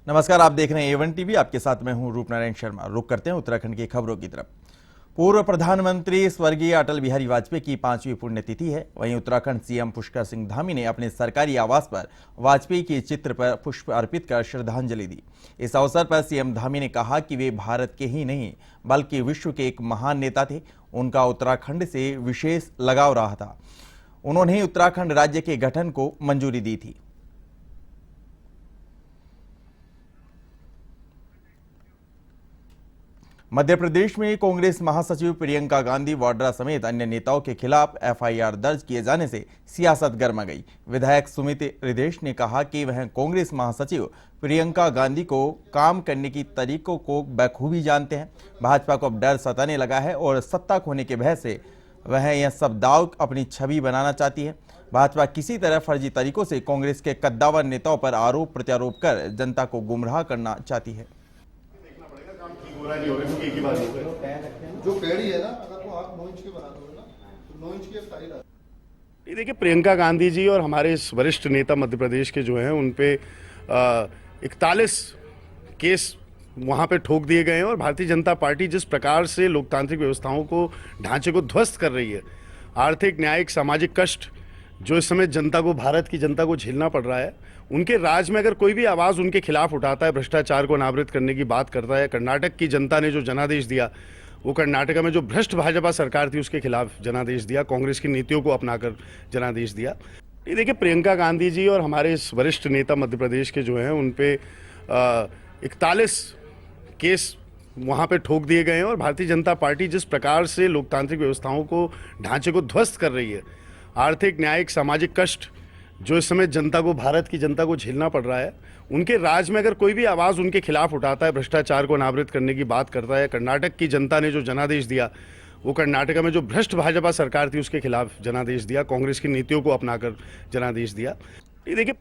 नमस्कार, आप देख रहे हैं A1 टीवी। आपके साथ मैं हूं रूपनारायण शर्मा। रुक करते हैं उत्तराखंड की खबरों की तरफ। पूर्व प्रधानमंत्री स्वर्गीय अटल बिहारी वाजपेयी की 5वीं पुण्यतिथि है। वहीं उत्तराखंड सीएम पुष्कर सिंह धामी ने अपने सरकारी आवास पर वाजपेयी के चित्र पर पुष्प अर्पित कर श्रद्धांजलि दी। इस अवसर पर सीएम धामी ने कहा कि वे भारत के ही नहीं बल्कि विश्व के एक महान नेता थे। उनका उत्तराखंड से विशेष लगाव रहा था। उन्होंने उत्तराखंड राज्य के गठन को मंजूरी दी थी। मध्य प्रदेश में कांग्रेस महासचिव प्रियंका गांधी वाड्रा समेत अन्य नेताओं के खिलाफ एफआईआर दर्ज किए जाने से सियासत गर्मा गई। विधायक सुमित हृदेश ने कहा कि वह कांग्रेस महासचिव प्रियंका गांधी को काम करने की तरीकों को बखूबी जानते हैं। भाजपा को अब डर सताने लगा है और सत्ता खोने के भय से वह यह सब दाव अपनी छवि बनाना चाहती है। भाजपा किसी तरह फर्जी तरीकों से कांग्रेस के कद्दावर नेताओं पर आरोप प्रत्यारोप कर जनता को गुमराह करना चाहती है। नहीं हो रही, एक ही बात हो गई जो कह रही है ना, अगर वो आप 9 इंच के बना दोगे ना तो 9 इंच की स्टाइल ये देखिए, प्रियंका गांधी जी और हमारे इस वरिष्ठ नेता मध्य प्रदेश के जो हैं उन पे 41 केस वहां पे ठोक दिए गए हैं। और भारतीय जनता पार्टी जिस प्रकार से लोकतांत्रिक व्यवस्थाओं को ढांचे को ध्वस्त कर रही है, आर्थिक न्यायिक सामाजिक कष्ट जो इस समय जनता को, भारत की जनता को झेलना पड़ रहा है, उनके राज में अगर कोई भी आवाज़ उनके खिलाफ उठाता है, भ्रष्टाचार को अनावृत करने की बात करता है। कर्नाटक की जनता ने जो जनादेश दिया, वो कर्नाटक में जो भ्रष्ट भाजपा सरकार थी उसके खिलाफ जनादेश दिया, कांग्रेस की नीतियों को अपनाकर जनादेश दिया। ये देखिए, प्रियंका गांधी जी और हमारे इस वरिष्ठ नेता मध्य प्रदेश के जो हैं उन पे 41 केस वहाँ पे ठोक दिए गए हैं। और भारतीय जनता पार्टी जिस प्रकार से लोकतांत्रिक व्यवस्थाओं को, ढांचे को ध्वस्त कर रही है, आर्थिक न्यायिक सामाजिक कष्ट जो इस समय जनता को, भारत की जनता को झेलना पड़ रहा है, उनके राज में अगर कोई भी आवाज़ उनके खिलाफ उठाता है, भ्रष्टाचार को अनावृत करने की बात करता है। कर्नाटक की जनता ने जो जनादेश दिया, वो कर्नाटक में जो भ्रष्ट भाजपा सरकार थी उसके खिलाफ जनादेश दिया, कांग्रेस की नीतियों को अपनाकर जनादेश दिया। ये देखिए,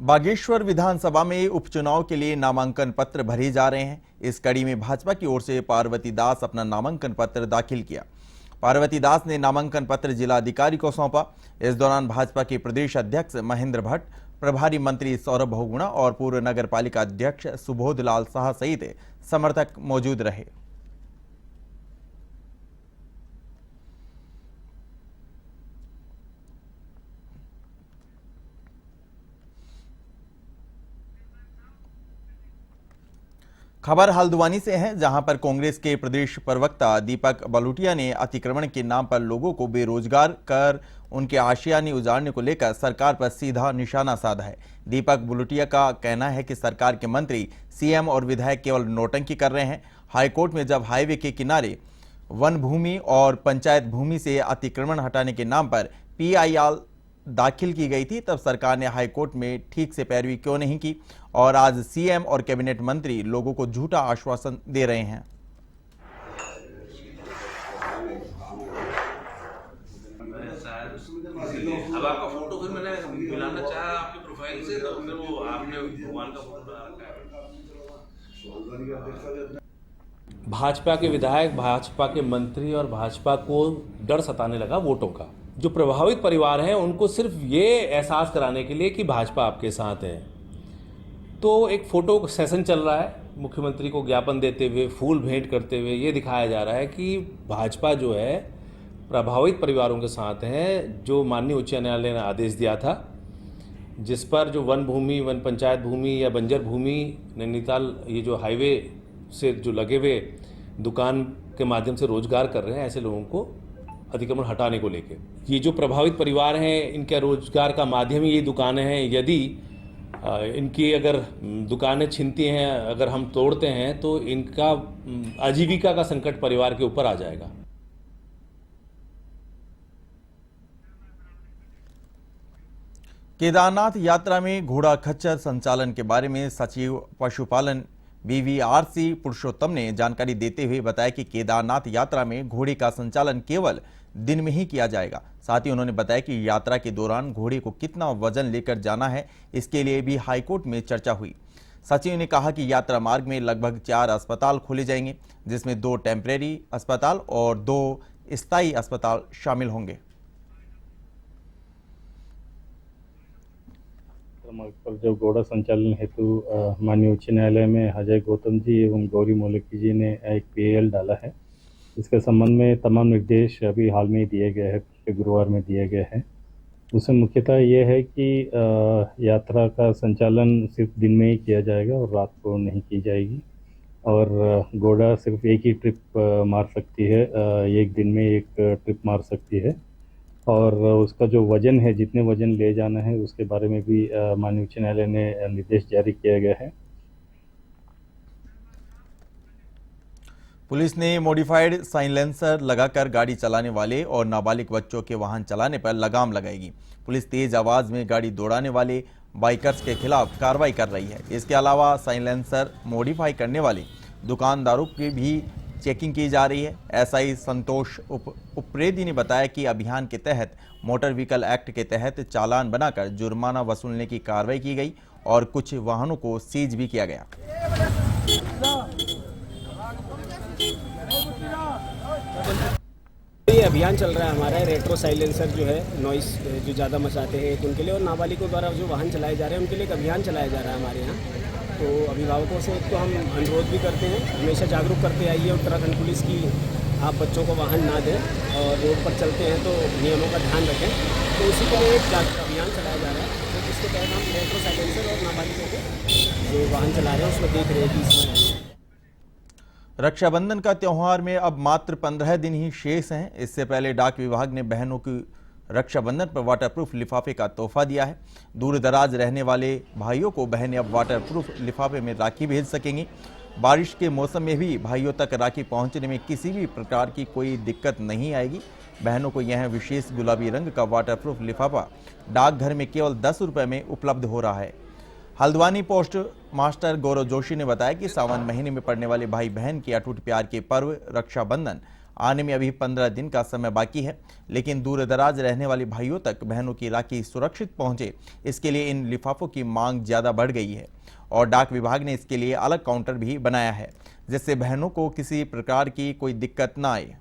बागेश्वर विधानसभा में उपचुनाव के लिए नामांकन पत्र भरे जा रहे हैं। इस कड़ी में भाजपा की ओर से पार्वती दास अपना नामांकन पत्र दाखिल किया। पार्वती दास ने नामांकन पत्र जिलाधिकारी को सौंपा। इस दौरान भाजपा के प्रदेश अध्यक्ष महेंद्र भट्ट, प्रभारी मंत्री सौरभ बहुगुणा और पूर्व नगर पालिका अध्यक्ष सुबोध लाल शाह सहित समर्थक मौजूद रहे। खबर हल्द्वानी से है, जहां पर कांग्रेस के प्रदेश प्रवक्ता दीपक बलूटिया ने अतिक्रमण के नाम पर लोगों को बेरोजगार कर उनके आशियाने उजाड़ने को लेकर सरकार पर सीधा निशाना साधा है। दीपक बलूटिया का कहना है कि सरकार के मंत्री, सीएम और विधायक केवल नोटंकी कर रहे हैं। हाईकोर्ट में जब हाईवे के किनारे वन भूमि और पंचायत भूमि से अतिक्रमण हटाने के नाम पर PIL दाखिल की गई थी, तब सरकार ने हाईकोर्ट में ठीक से पैरवी क्यों नहीं की? और आज सीएम और कैबिनेट मंत्री लोगों को झूठा आश्वासन दे रहे हैं। अब आपका फोटो फिर मैंने मिलाना चाहा आपके प्रोफाइल से, तो फिर वो आपने भगवान का फोटो बना रखा है। भाजपा के विधायक, भाजपा के मंत्री और भाजपा को डर सताने लगा वोटों का। जो प्रभावित परिवार हैं उनको सिर्फ ये एहसास कराने के लिए कि भाजपा आपके साथ है, तो एक फोटो सेशन चल रहा है। मुख्यमंत्री को ज्ञापन देते हुए, फूल भेंट करते हुए ये दिखाया जा रहा है कि भाजपा जो है प्रभावित परिवारों के साथ है। जो माननीय उच्च न्यायालय ने आदेश दिया था, जिस पर जो वन भूमि, वन पंचायत भूमि या बंजर भूमि, नैनीताल ये जो हाईवे से जो लगे हुए दुकान के माध्यम से रोजगार कर रहे हैं, ऐसे लोगों को अतिक्रमण हटाने को लेके, ये जो प्रभावित परिवार हैं, इनका रोजगार का माध्यम ही ये दुकानें हैं। यदि इनकी अगर दुकानें छिनती हैं, अगर हम तोड़ते हैं, तो इनका आजीविका का संकट परिवार के ऊपर आ जाएगा। केदारनाथ यात्रा में घोड़ा खच्चर संचालन के बारे में सचिव पशुपालन BVRC पुरुषोत्तम ने जानकारी देते हुए बताया कि केदारनाथ यात्रा में घोड़े का संचालन केवल दिन में ही किया जाएगा। साथ ही उन्होंने बताया कि यात्रा के दौरान घोड़े को कितना वजन लेकर जाना है, इसके लिए भी हाईकोर्ट में चर्चा हुई। सचिव ने कहा कि यात्रा मार्ग में लगभग 4 अस्पताल खोले जाएंगे, जिसमें 2 टेम्परेरी अस्पताल और 2 स्थायी अस्पताल शामिल होंगे। क्रमांक पर जो घोड़ा संचालन हेतु माननीय उच्च न्यायालय में अजय गौतम जी एवं गौरी मोलकी जी ने एक PAL डाला है। इसके संबंध में तमाम निर्देश अभी हाल में दिए गए हैं, पिछले गुरुवार में दिए गए हैं। उसमें मुख्यतः ये है कि यात्रा का संचालन सिर्फ दिन में ही किया जाएगा और रात को नहीं की जाएगी, और घोड़ा सिर्फ एक ही ट्रिप मार सकती है, एक दिन में एक ट्रिप मार सकती है, और उसका जो वजन है, जितने वजन ले जाना है, उसके बारे में भी माननीय उच्च न्यायालय ने निर्देश जारी किया गया है। पुलिस ने मॉडिफाइड साइलेंसर लगाकर गाड़ी चलाने वाले और नाबालिग बच्चों के वाहन चलाने पर लगाम लगाएगी। पुलिस तेज आवाज में गाड़ी दौड़ाने वाले बाइकर्स के खिलाफ कार्रवाई कर रही है। इसके अलावा साइलेंसर मॉडिफाई करने वाले दुकानदारों की भी चेकिंग की जा रही है। SI संतोष उप्रेती ने बताया कि अभियान के तहत मोटर व्हीकल एक्ट के तहत चालान बनाकर जुर्माना वसूलने की कार्रवाई की गई और कुछ वाहनों को सीज भी किया गया। ये अभियान चल रहा है हमारा रेट्रो साइलेंसर जो है नॉइस जो ज़्यादा मचाते हैं उनके लिए, और नाबालिगों द्वारा जो वाहन चलाए जा रहे हैं उनके लिए एक अभियान चलाया जा रहा है हमारे यहाँ। तो अभिभावकों से एक तो हम अनुरोध भी करते हैं, हमेशा जागरूक करते आइए उत्तराखंड पुलिस की, आप बच्चों को वाहन ना दें और रोड पर चलते हैं तो नियमों का ध्यान रखें। तो इसी के लिए एक अभियान चलाया जा रहा है, तो जिसके तहत हम रेट्रो साइलेंसर और नाबालिगों को जो वाहन चला रहे हैं उसमें देख रहे हैं कि इसमें रक्षाबंधन का त्यौहार में अब मात्र 15 दिन ही शेष हैं। इससे पहले डाक विभाग ने बहनों की रक्षाबंधन पर वाटरप्रूफ लिफाफे का तोहफा दिया है। दूर दराज रहने वाले भाइयों को बहनें अब वाटरप्रूफ लिफाफे में राखी भेज सकेंगी। बारिश के मौसम में भी भाइयों तक राखी पहुंचने में किसी भी प्रकार की कोई दिक्कत नहीं आएगी। बहनों को यह विशेष गुलाबी रंग का वाटरप्रूफ लिफाफा डाकघर में केवल 10 रुपये में उपलब्ध हो रहा है। हल्द्वानी पोस्ट मास्टर गौरव जोशी ने बताया कि सावन महीने में पड़ने वाले भाई बहन के अटूट प्यार के पर्व रक्षाबंधन आने में अभी 15 दिन का समय बाकी है, लेकिन दूर दराज रहने वाले भाइयों तक बहनों की राखी सुरक्षित पहुंचे, इसके लिए इन लिफाफों की मांग ज़्यादा बढ़ गई है और डाक विभाग ने इसके लिए अलग काउंटर भी बनाया है, जिससे बहनों को किसी प्रकार की कोई दिक्कत ना आए।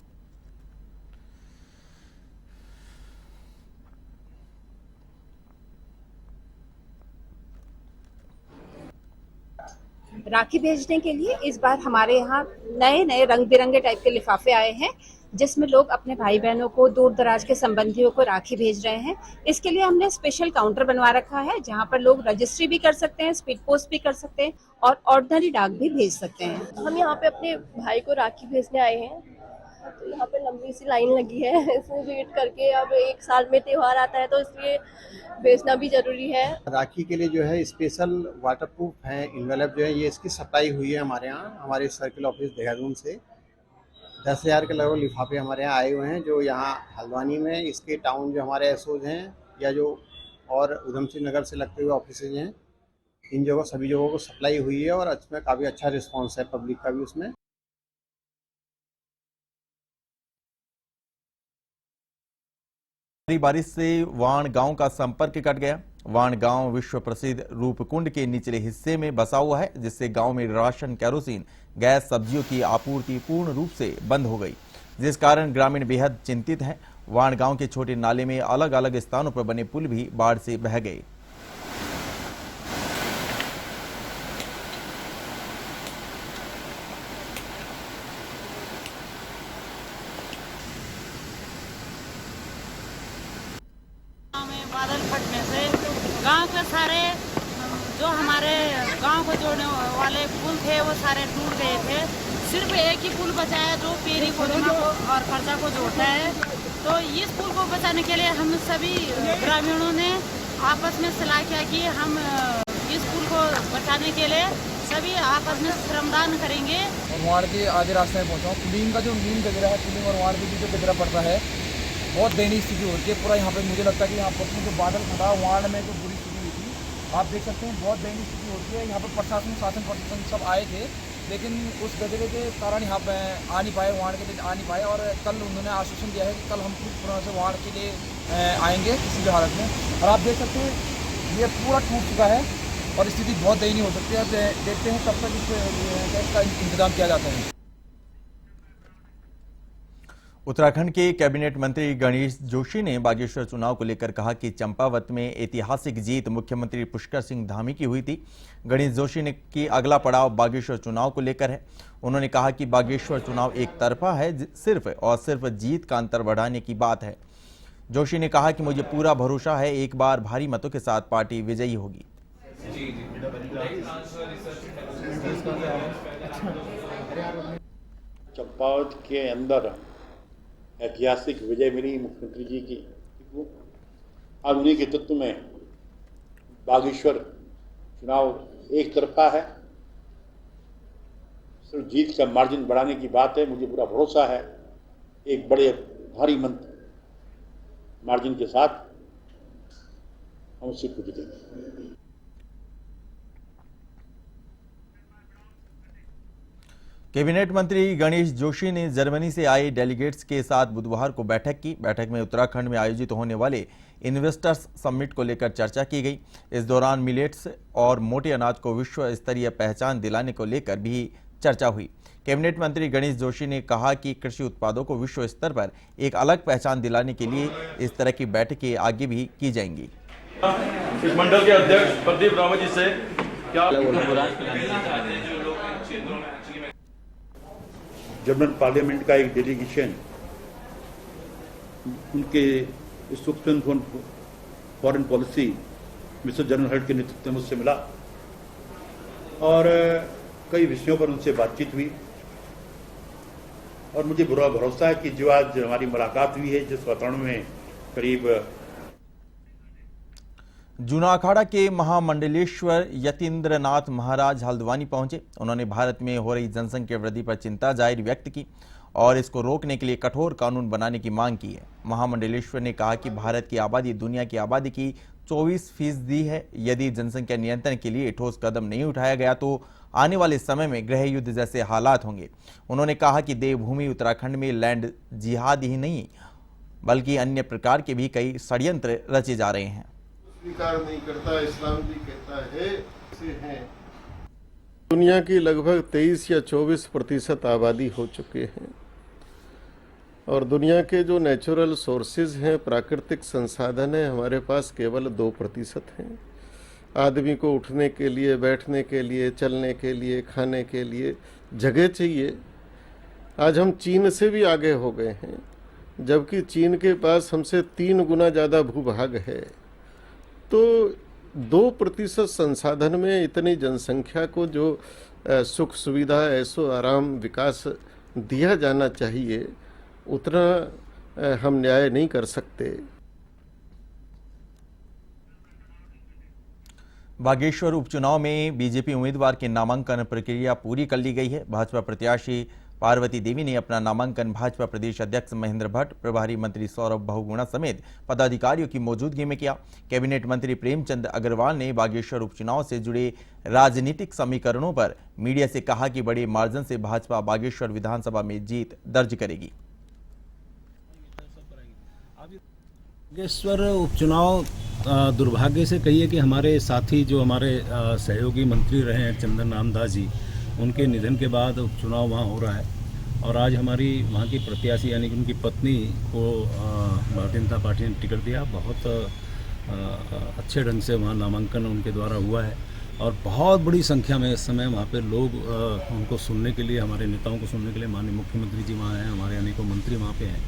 राखी भेजने के लिए इस बार हमारे यहाँ नए नए रंग बिरंगे टाइप के लिफाफे आए हैं, जिसमें लोग अपने भाई बहनों को, दूर दराज के संबंधियों को राखी भेज रहे हैं। इसके लिए हमने स्पेशल काउंटर बनवा रखा है, जहाँ पर लोग रजिस्ट्री भी कर सकते हैं, स्पीड पोस्ट भी कर सकते हैं और ऑर्डिनरी डाक भी भेज सकते हैं। हम यहाँ पे अपने भाई को राखी भेजने आए हैं, तो यहाँ पे लंबी सी लाइन लगी है, इसमें वेट करके, अब एक साल में त्योहार आता है तो इसलिए भेजना भी जरूरी है। राखी के लिए जो है स्पेशल वाटरप्रूफ है इन्वेलप जो है, ये इसकी सप्लाई हुई है हमारे यहाँ, हमारे सर्किल ऑफिस देहरादून से 10,000 के लगभग लिफाफे हमारे यहाँ आए हुए हैं, जो यहाँ हल्द्वानी में इसके टाउन जो हमारे एसओज हैं या जो और उधमसिंह नगर से लगते हुए ऑफिस हैं, इन जगहों सभी जगहों को सप्लाई हुई है और इसमें काफ़ी अच्छा रिस्पॉन्स है पब्लिक का भी उसमें। बारिश से वाण गांव का संपर्क कट गया। वाण गांव विश्व प्रसिद्ध रूपकुंड के निचले हिस्से में बसा हुआ है, जिससे गांव में राशन, केरोसिन, गैस, सब्जियों की आपूर्ति पूर्ण रूप से बंद हो गई, जिस कारण ग्रामीण बेहद चिंतित हैं। वाण गांव के छोटे नाले में अलग अलग स्थानों पर बने पुल भी बाढ़ से बह गए। बादल फटने से गांव के सारे जो हमारे गांव को जोड़ने वाले पुल थे वो सारे टूट गए थे। सिर्फ एक ही पुल बचा है जो पेरी कोडमा और खर्चा को जोड़ता है। तो इस पुल को बचाने के लिए हम सभी ग्रामीणों ने आपस में सलाह किया कि हम इस पुल को बचाने के लिए सभी आपस में श्रमदान करेंगे। वाड़ के आधे रास्ते में पहुँचा हूँ। पुलिंग का जो मीन गजरा है, पुलिंग और वाड़ के बीच जो गजरा पड़ता है, बहुत दयनीय स्थिति हो रही है। पूरा यहाँ पे मुझे लगता है कि यहाँ पर जो बादल फटा वार्ड में जो बुरी स्थिति हुई थी, आप देख सकते हैं बहुत दयनीय स्थिति होती है। यहाँ पर प्रशासन, शासन प्रशासन सब आए थे, लेकिन उस गजरे के कारण यहाँ पे आ नहीं पाए, वार्ड के लिए आ नहीं पाए। और कल उन्होंने आश्वासन दिया है कि कल हम पूर्ण से वार्ड के लिए आएंगे किसी भी हालत में। और आप देख सकते हैं ये पूरा टूट चुका है और स्थिति बहुत दयनीय हो सकती है। देखते हैं कब तक इसका इंतजाम किया जाता है। उत्तराखंड के कैबिनेट मंत्री गणेश जोशी ने बागेश्वर चुनाव को लेकर कहा कि चंपावत में ऐतिहासिक जीत मुख्यमंत्री पुष्कर सिंह धामी की हुई थी। गणेश जोशी ने कि अगला पड़ाव बागेश्वर चुनाव को लेकर है। उन्होंने कहा कि बागेश्वर चुनाव एक तरफा है, सिर्फ और सिर्फ जीत का अंतर बढ़ाने की बात है। जोशी ने कहा कि मुझे पूरा भरोसा है, एक बार भारी मतों के साथ पार्टी विजयी होगी। चंपावत के अंदर ऐतिहासिक विजय मिली मुख्यमंत्री जी की। अब उन्हीं के नेतृत्व में बागेश्वर चुनाव एक तरफा है, सिर्फ जीत का मार्जिन बढ़ाने की बात है। मुझे पूरा भरोसा है, एक बड़े भारी मार्जिन के साथ हम सीट को जीतेंगे। कैबिनेट मंत्री गणेश जोशी ने जर्मनी से आए डेलीगेट्स के साथ बुधवार को बैठक की। बैठक में उत्तराखंड में आयोजित होने वाले इन्वेस्टर्स समिट को लेकर चर्चा की गई। इस दौरान मिलेट्स और मोटे अनाज को विश्व स्तरीय पहचान दिलाने को लेकर भी चर्चा हुई। कैबिनेट मंत्री गणेश जोशी ने कहा कि कृषि उत्पादों को विश्व स्तर पर एक अलग पहचान दिलाने के लिए इस तरह की बैठकें आगे भी की जाएंगी। इस मंडल के अध्यक्ष प्रदीप रावत जी से क्या जर्मन पार्लियामेंट का एक डेलीगेशन उनके spokesman foreign policy mister general Hart के नेतृत्व में मुझसे मिला और कई विषयों पर उनसे बातचीत हुई और मुझे पूरा भरोसा है कि जो आज हमारी मुलाकात हुई है, जिस वातावरण में करीब जूना अखाड़ा के महामंडलेश्वर यतीन्द्रनाथ महाराज हल्द्वानी पहुंचे। उन्होंने भारत में हो रही जनसंख्या वृद्धि पर चिंता जाहिर व्यक्त की और इसको रोकने के लिए कठोर कानून बनाने की मांग की है। महामंडलेश्वर ने कहा कि भारत की आबादी दुनिया की आबादी की 24% है। यदि जनसंख्या नियंत्रण के लिए ठोस कदम नहीं उठाया गया तो आने वाले समय में गृह युद्ध जैसे हालात होंगे। उन्होंने कहा कि देवभूमि उत्तराखंड में लैंड जिहाद ही नहीं बल्कि अन्य प्रकार के भी कई षड्यंत्र रचे जा रहे हैं। स्वीकार नहीं करता, इस्लाम भी कहता है दुनिया की लगभग 23 या 24% आबादी हो चुके हैं और दुनिया के जो नेचुरल सोर्सेज हैं, प्राकृतिक संसाधन हैं, हमारे पास केवल 2% हैं। आदमी को उठने के लिए, बैठने के लिए, चलने के लिए, खाने के लिए जगह चाहिए। आज हम चीन से भी आगे हो गए हैं, जबकि चीन के पास हमसे 3 गुना ज़्यादा भूभाग है। तो 2% संसाधन में इतनी जनसंख्या को जो सुख सुविधा, ऐसो आराम, विकास दिया जाना चाहिए, उतना हम न्याय नहीं कर सकते। बागेश्वर उपचुनाव में बीजेपी उम्मीदवार के नामांकन प्रक्रिया पूरी कर ली गई है। भाजपा प्रत्याशी पार्वती देवी ने अपना नामांकन भाजपा प्रदेश अध्यक्ष महेंद्र भट्ट, प्रभारी मंत्री सौरभ बहुगुणा समेत पदाधिकारियों की मौजूदगी में किया। कैबिनेट मंत्री प्रेमचंद अग्रवाल ने बागेश्वर उपचुनाव से जुड़े राजनीतिक समीकरणों पर मीडिया से कहा कि बड़े मार्जिन से भाजपा बागेश्वर विधानसभा में जीत दर्ज करेगी। बागेश्वर उपचुनाव दुर्भाग्य से कहिए कि हमारे साथी जो हमारे सहयोगी मंत्री रहे हैं चंदन रामदास जी, उनके निधन के बाद उपचुनाव वहाँ हो रहा है और आज हमारी वहाँ की प्रत्याशी यानी कि उनकी पत्नी को भारतीय जनता पार्टी ने टिकट दिया। बहुत अच्छे ढंग से वहाँ नामांकन उनके द्वारा हुआ है और बहुत बड़ी संख्या में इस समय वहाँ पे लोग उनको सुनने के लिए, हमारे नेताओं को सुनने के लिए माननीय मुख्यमंत्री जी वहाँ हैं, हमारे अनेकों मंत्री वहाँ पे हैं,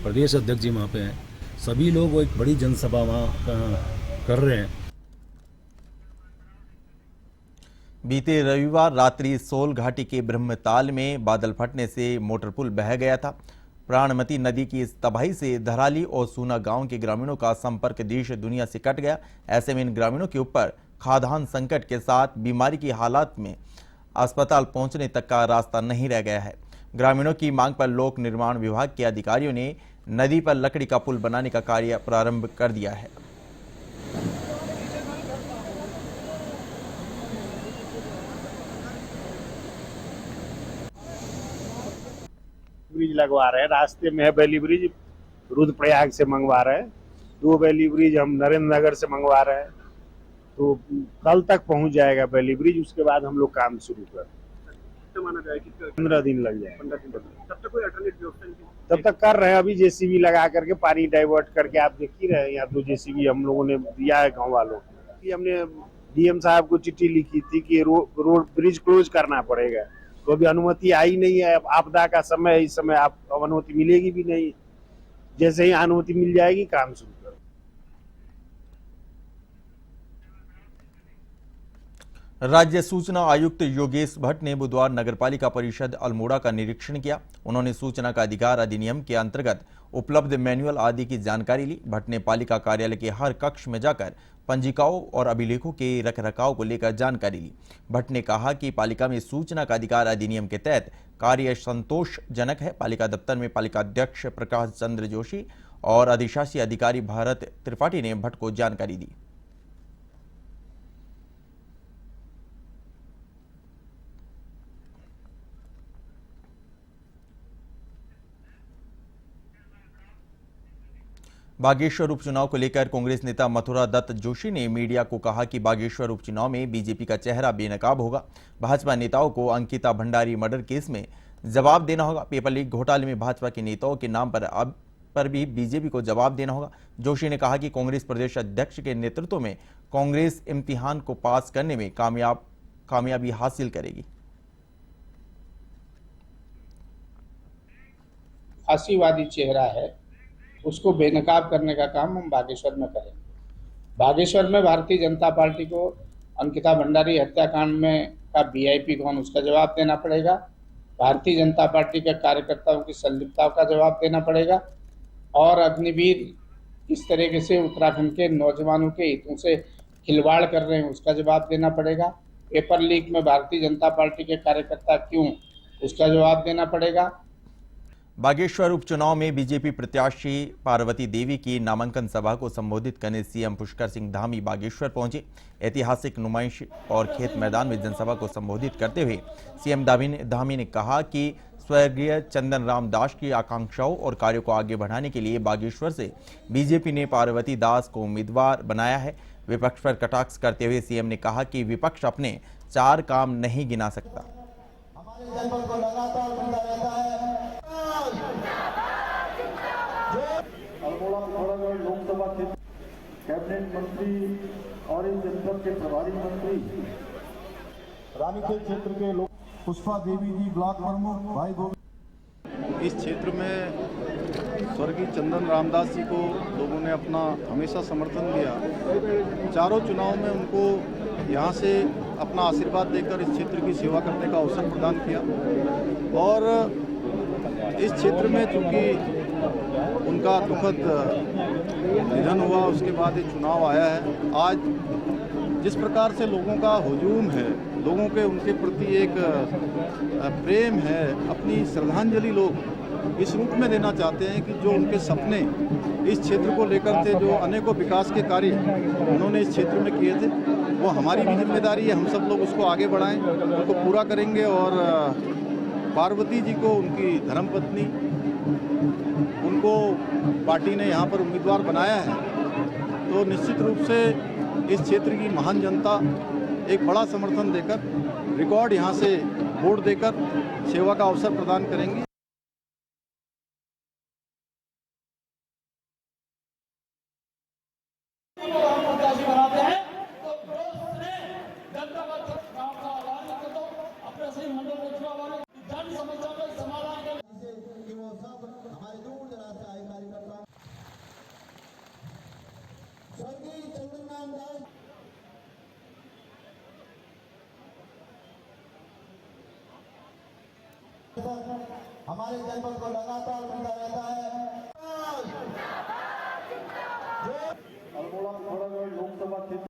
प्रदेश अध्यक्ष जी वहाँ पे हैं, सभी लोग वो एक बड़ी जनसभा वहाँ कर रहे हैं। बीते रविवार रात्रि सोल घाटी के ब्रह्मताल में बादल फटने से मोटर पुल बह गया था। प्राणमती नदी की इस तबाही से धराली और सूना गांव के ग्रामीणों का संपर्क देश दुनिया से कट गया। ऐसे में इन ग्रामीणों के ऊपर खाद्यान्न संकट के साथ बीमारी की हालत में अस्पताल पहुंचने तक का रास्ता नहीं रह गया है। ग्रामीणों की मांग पर लोक निर्माण विभाग के अधिकारियों ने नदी पर लकड़ी का पुल बनाने का कार्य प्रारंभ कर दिया है। ब्रिज लगवा रहे हैं, रास्ते में है बैली ब्रिज, रुद्रप्रयाग से मंगवा रहे हैं, 2 बैली ब्रिज हम नरेंद्र नगर से मंगवा रहे हैं, तो कल तक पहुंच जाएगा बैली ब्रिज। उसके बाद हम लोग काम शुरू कर। समय माना जाए कि 15 दिन लग जाए, 15 दिन तब तक कोई अल्टरनेट व्यवस्था तब तक कर रहे हैं। अभी जेसीबी लगा करके पानी डाइवर्ट करके आप देख ही रहे हैं। यहाँ 2 जेसीबी हम लोगों ने दिया है गाँव वालों को कि हमने डीएम साहब को चिट्ठी लिखी थी कि रोड ब्रिज क्लोज करना पड़ेगा, तो अभी अनुमति आई नहीं है। आपदा का समय है, इस समय आप अनुमति मिलेगी भी नहीं। जैसे ही अनुमति मिल जाएगी काम शुरू करो। राज्य सूचना आयुक्त योगेश भट्ट ने बुधवार नगरपालिका परिषद अल्मोड़ा का निरीक्षण किया। उन्होंने सूचना का अधिकार अधिनियम के अंतर्गत उपलब्ध मैनुअल आदि की जानकारी ली। भट्ट ने पालिका कार्यालय के हर कक्ष में जाकर पंजिकाओं और अभिलेखों के रखरखाव को लेकर जानकारी ली। भट्ट ने कहा कि पालिका में सूचना का अधिकार अधिनियम के तहत कार्य संतोषजनक है। पालिका दफ्तर में पालिका अध्यक्ष प्रकाश चंद्र जोशी और अधिशासी अधिकारी भारत त्रिपाठी ने भट्ट को जानकारी दी। बागेश्वर उपचुनाव को लेकर कांग्रेस नेता मथुरा दत्त जोशी ने मीडिया को कहा कि बागेश्वर उपचुनाव में बीजेपी का चेहरा बेनकाब होगा। भाजपा नेताओं को अंकिता भंडारी मर्डर केस में जवाब देना होगा। पेपर लीक घोटाले में भाजपा के नेताओं के नाम पर भी बीजेपी को जवाब देना होगा। जोशी ने कहा कि कांग्रेस प्रदेश अध्यक्ष के नेतृत्व में कांग्रेस इम्तिहान को पास करने में कामयाबी हासिल करेगी। फांसीवादी चेहरा है, उसको बेनकाब करने का काम हम बागेश्वर में करें। बागेश्वर में भारतीय जनता पार्टी को अंकिता भंडारी हत्याकांड में का वीआईपी कौन, उसका जवाब देना पड़ेगा। भारतीय जनता पार्टी के कार्यकर्ताओं की संलिप्तता का जवाब देना पड़ेगा। और अग्निवीर किस तरीके से उत्तराखंड के नौजवानों के हितों से खिलवाड़ कर रहे हैं, उसका जवाब देना पड़ेगा। पेपर लीक में भारतीय जनता पार्टी के कार्यकर्ता क्यों, उसका जवाब देना पड़ेगा। बागेश्वर उपचुनाव में बीजेपी प्रत्याशी पार्वती देवी की नामांकन सभा को संबोधित करने सीएम पुष्कर सिंह धामी बागेश्वर पहुंचे। ऐतिहासिक नुमाइश और खेत मैदान में जनसभा को संबोधित करते हुए सीएम धामी ने कहा कि स्वर्गीय चंदन राम दास की आकांक्षाओं और कार्यों को आगे बढ़ाने के लिए बागेश्वर से बीजेपी ने पार्वती दास को उम्मीदवार बनाया है। विपक्ष पर कटाक्ष करते हुए सीएम ने कहा कि विपक्ष अपने 4 काम नहीं गिना सकता। लोकसभा क्षेत्र कैबिनेट मंत्री और इस जनपद के प्रभारी मंत्री रानीखेत क्षेत्र के लोग पुष्पा देवी जी ब्लॉक प्रमुख भाई गोविंद। इस क्षेत्र में स्वर्गीय चंदन रामदास जी को लोगों ने अपना हमेशा समर्थन दिया। चारों चुनाव में उनको यहाँ से अपना आशीर्वाद देकर इस क्षेत्र की सेवा करने का अवसर प्रदान किया। और इस क्षेत्र में चूँकि उनका दुखद निधन हुआ, उसके बाद ये चुनाव आया है। आज जिस प्रकार से लोगों का हुजूम है, लोगों के उनके प्रति एक प्रेम है, अपनी श्रद्धांजलि लोग इस रूप में देना चाहते हैं कि जो उनके सपने इस क्षेत्र को लेकर थे, जो अनेकों विकास के कार्य उन्होंने इस क्षेत्र में किए थे, वो हमारी भी जिम्मेदारी है, हम सब लोग उसको आगे बढ़ाएं, उनको पूरा करेंगे। और पार्वती जी को उनकी धर्मपत्नी, उनको पार्टी ने यहाँ पर उम्मीदवार बनाया है, तो निश्चित रूप से इस क्षेत्र की महान जनता एक बड़ा समर्थन देकर, रिकॉर्ड यहाँ से वोट देकर सेवा का अवसर प्रदान करेंगी। हमारे जनपद को लगातार मिलता रहता है। अल्मोड़ा लोकसभा क्षेत्र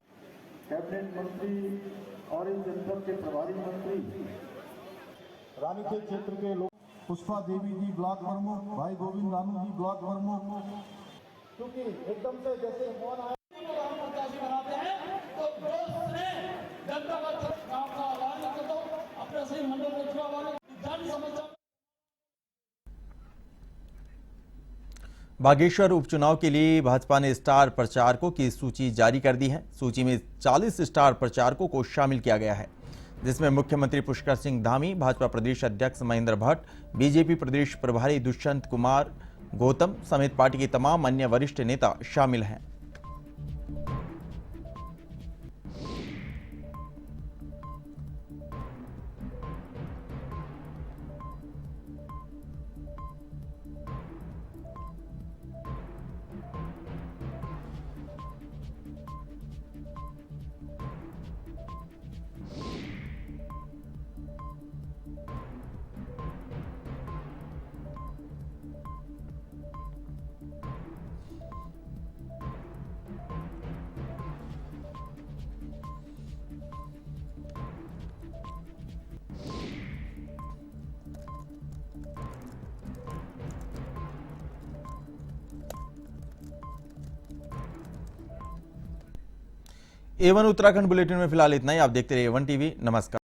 कैबिनेट मंत्री और इस जनपद के प्रभारी मंत्री रानीखेत क्षेत्र के लोग पुष्पा देवी जी ब्लॉक प्रमुख भाई गोविंद रानू जी ब्लॉक प्रमुख, क्योंकि एकदम से जैसे फोन आया बागेश्वर उपचुनाव के लिए भाजपा ने स्टार प्रचारकों की सूची जारी कर दी है। सूची में 40 स्टार प्रचारकों को शामिल किया गया है। जिसमें मुख्यमंत्री पुष्कर सिंह धामी, भाजपा प्रदेश अध्यक्ष महेंद्र भट्ट, बीजेपी प्रदेश प्रभारी दुष्यंत कुमार गौतम समेत पार्टी के तमाम अन्य वरिष्ठ नेता शामिल हैं। A1 उत्तराखंड बुलेटिन में फिलहाल इतना ही। आप देखते रहिए A1 टीवी। नमस्कार।